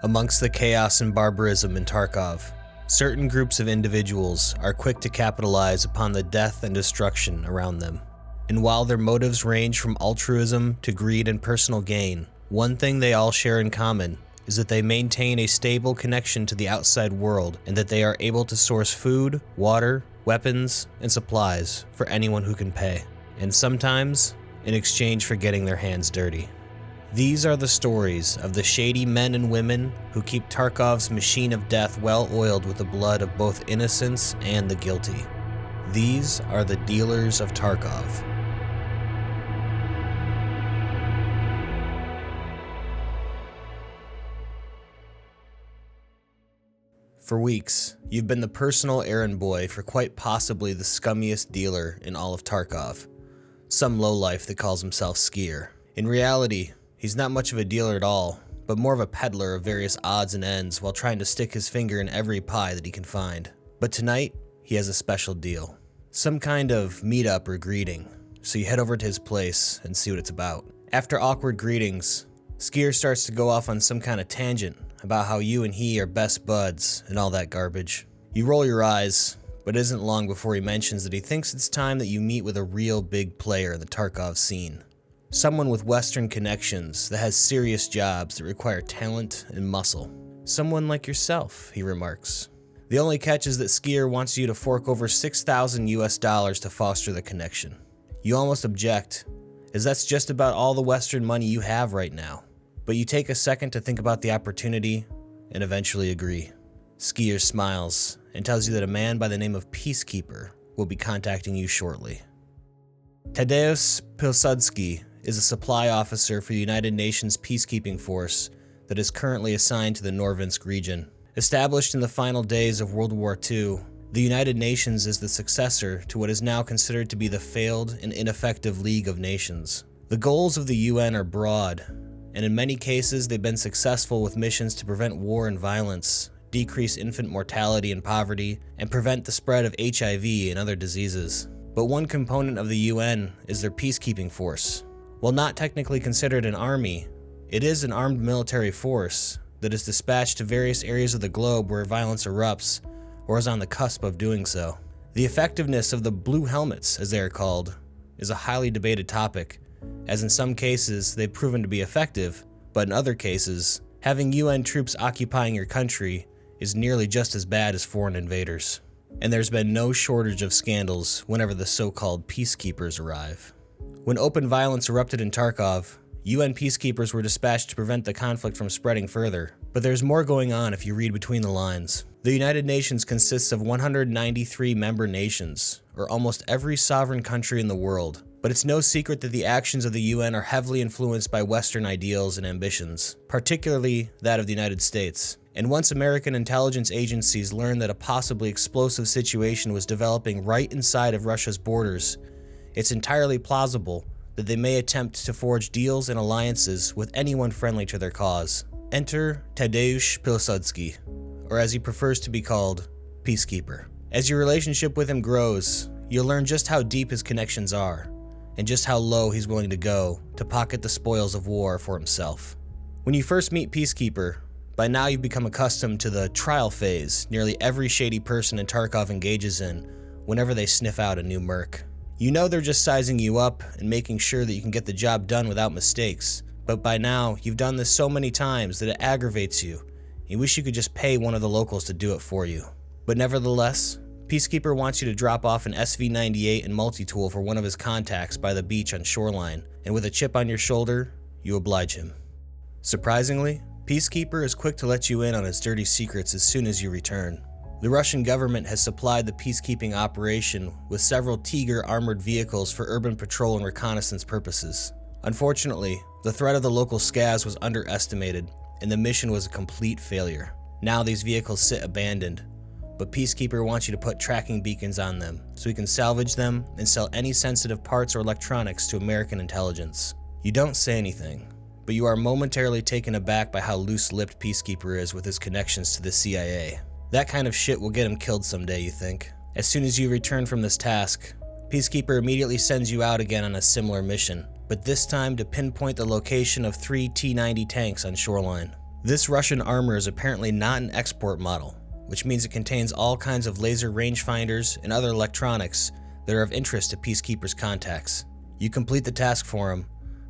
Amongst the chaos and barbarism in Tarkov, certain groups of individuals are quick to capitalize upon the death and destruction around them. And while their motives range from altruism to greed and personal gain, one thing they all share in common is that they maintain a stable connection to the outside world and that they are able to source food, water, weapons, and supplies for anyone who can pay, and sometimes in exchange for getting their hands dirty. These are the stories of the shady men and women who keep Tarkov's machine of death well oiled with the blood of both innocents and the guilty. These are the dealers of Tarkov. For weeks, you've been the personal errand boy for quite possibly the scummiest dealer in all of Tarkov. Some lowlife that calls himself Skier. In reality, he's not much of a dealer at all, but more of a peddler of various odds and ends while trying to stick his finger in every pie that he can find. But tonight, he has a special deal. Some kind of meetup or greeting, so you head over to his place and see what it's about. After awkward greetings, Skier starts to go off on some kind of tangent about how you and he are best buds and all that garbage. You roll your eyes, but it isn't long before he mentions that he thinks it's time that you meet with a real big player in the Tarkov scene. Someone with Western connections that has serious jobs that require talent and muscle. Someone like yourself, he remarks. The only catch is that Skier wants you to fork over $6,000 to foster the connection. You almost object, as that's just about all the Western money you have right now. But you take a second to think about the opportunity and eventually agree. Skier smiles and tells you that a man by the name of Peacekeeper will be contacting you shortly. Tadeusz Pilsudski is a supply officer for the United Nations peacekeeping force that is currently assigned to the Norvinsk region. Established in the final days of World War II, the United Nations is the successor to what is now considered to be the failed and ineffective League of Nations. The goals of the UN are broad, and in many cases they've been successful with missions to prevent war and violence, decrease infant mortality and poverty, and prevent the spread of HIV and other diseases. But one component of the UN is their peacekeeping force. While not technically considered an army, it is an armed military force that is dispatched to various areas of the globe where violence erupts or is on the cusp of doing so. The effectiveness of the blue helmets, as they are called, is a highly debated topic, as in some cases they've proven to be effective, but in other cases, having UN troops occupying your country is nearly just as bad as foreign invaders. And there's been no shortage of scandals whenever the so-called peacekeepers arrive. When open violence erupted in Tarkov, UN peacekeepers were dispatched to prevent the conflict from spreading further. But there's more going on if you read between the lines. The United Nations consists of 193 member nations, or almost every sovereign country in the world. But it's no secret that the actions of the UN are heavily influenced by Western ideals and ambitions, particularly that of the United States. And once American intelligence agencies learned that a possibly explosive situation was developing right inside of Russia's borders, it's entirely plausible that they may attempt to forge deals and alliances with anyone friendly to their cause. Enter Tadeusz Pilsudski, or as he prefers to be called, Peacekeeper. As your relationship with him grows, you'll learn just how deep his connections are, and just how low he's willing to go to pocket the spoils of war for himself. When you first meet Peacekeeper, by now you've become accustomed to the trial phase nearly every shady person in Tarkov engages in whenever they sniff out a new merc. You know they're just sizing you up and making sure that you can get the job done without mistakes, but by now you've done this so many times that it aggravates you. You wish you could just pay one of the locals to do it for you. But nevertheless, Peacekeeper wants you to drop off an SV-98 and multi-tool for one of his contacts by the beach on Shoreline, and with a chip on your shoulder, you oblige him. Surprisingly, Peacekeeper is quick to let you in on his dirty secrets as soon as you return. The Russian government has supplied the peacekeeping operation with several Tiger armored vehicles for urban patrol and reconnaissance purposes. Unfortunately, the threat of the local scavs was underestimated, and the mission was a complete failure. Now these vehicles sit abandoned, but Peacekeeper wants you to put tracking beacons on them so he can salvage them and sell any sensitive parts or electronics to American intelligence. You don't say anything, but you are momentarily taken aback by how loose-lipped Peacekeeper is with his connections to the CIA. That kind of shit will get him killed someday, you think. As soon as you return from this task, Peacekeeper immediately sends you out again on a similar mission, but this time to pinpoint the location of 3 T-90 tanks on Shoreline. This Russian armor is apparently not an export model, which means it contains all kinds of laser rangefinders and other electronics that are of interest to Peacekeeper's contacts. You complete the task for him,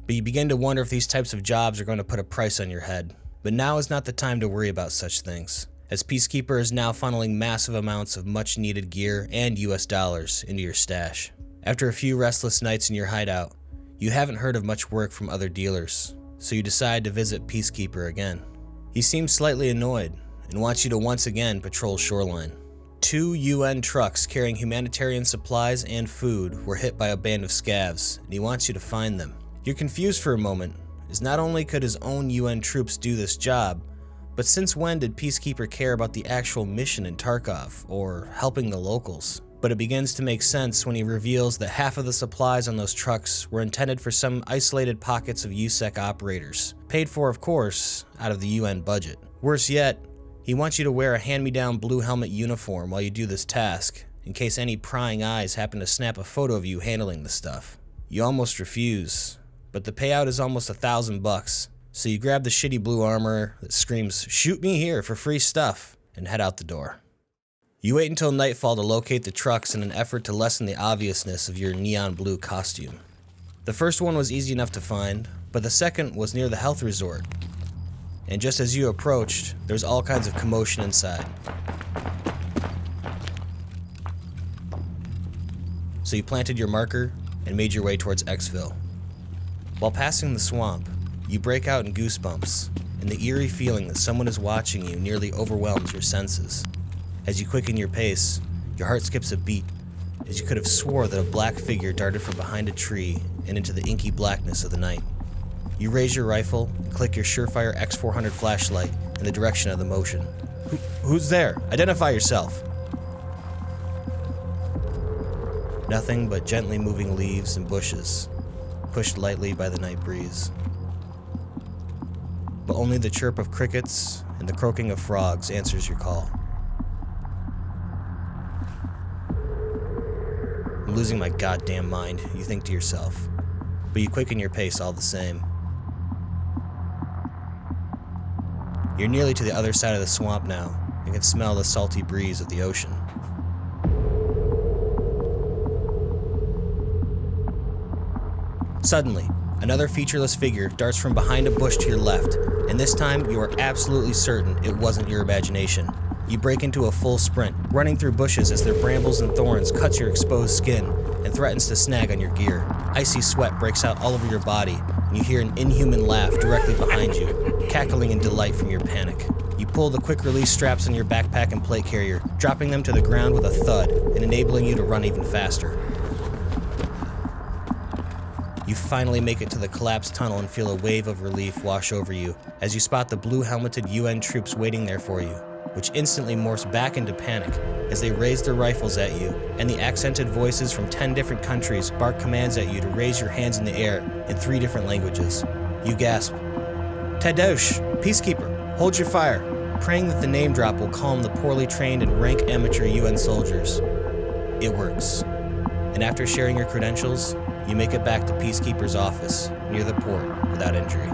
but you begin to wonder if these types of jobs are going to put a price on your head. But now is not the time to worry about such things, as Peacekeeper is now funneling massive amounts of much needed gear and US dollars into your stash. After a few restless nights in your hideout, you haven't heard of much work from other dealers, so you decide to visit Peacekeeper again. He seems slightly annoyed and wants you to once again patrol shoreline. 2 UN trucks carrying humanitarian supplies and food were hit by a band of scavs, and he wants you to find them. You're confused for a moment, as not only could his own UN troops do this job, but since when did Peacekeeper care about the actual mission in Tarkov, or helping the locals? But it begins to make sense when he reveals that half of the supplies on those trucks were intended for some isolated pockets of USEC operators, paid for, of course, out of the UN budget. Worse yet, he wants you to wear a hand-me-down blue helmet uniform while you do this task, in case any prying eyes happen to snap a photo of you handling the stuff. You almost refuse, but the payout is almost $1,000, so you grab the shitty blue armor that screams, "Shoot me here for free stuff," and head out the door. You wait until nightfall to locate the trucks in an effort to lessen the obviousness of your neon blue costume. The first one was easy enough to find, but the second was near the health resort. And just as you approached, there was all kinds of commotion inside. So you planted your marker and made your way towards Xville. While passing the swamp, you break out in goosebumps, and the eerie feeling that someone is watching you nearly overwhelms your senses. As you quicken your pace, your heart skips a beat, as you could have swore that a black figure darted from behind a tree and into the inky blackness of the night. You raise your rifle and click your Surefire X400 flashlight in the direction of the motion. Who's there? Identify yourself. Nothing but gently moving leaves and bushes, pushed lightly by the night breeze. But only the chirp of crickets and the croaking of frogs answers your call. I'm losing my goddamn mind, you think to yourself, but you quicken your pace all the same. You're nearly to the other side of the swamp now and can smell the salty breeze of the ocean. Suddenly, another featureless figure darts from behind a bush to your left, and this time you are absolutely certain it wasn't your imagination. You break into a full sprint, running through bushes as their brambles and thorns cuts your exposed skin and threatens to snag on your gear. Icy sweat breaks out all over your body, and you hear an inhuman laugh directly behind you, cackling in delight from your panic. You pull the quick-release straps on your backpack and plate carrier, dropping them to the ground with a thud and enabling you to run even faster. You finally make it to the collapsed tunnel and feel a wave of relief wash over you as you spot the blue-helmeted UN troops waiting there for you, which instantly morphs back into panic as they raise their rifles at you, and the accented voices from 10 different countries bark commands at you to raise your hands in the air in 3 different languages. You gasp, "Tadosh, Peacekeeper, hold your fire," praying that the name drop will calm the poorly trained and rank amateur UN soldiers. It works, and after sharing your credentials, you make it back to Peacekeeper's office near the port without injury.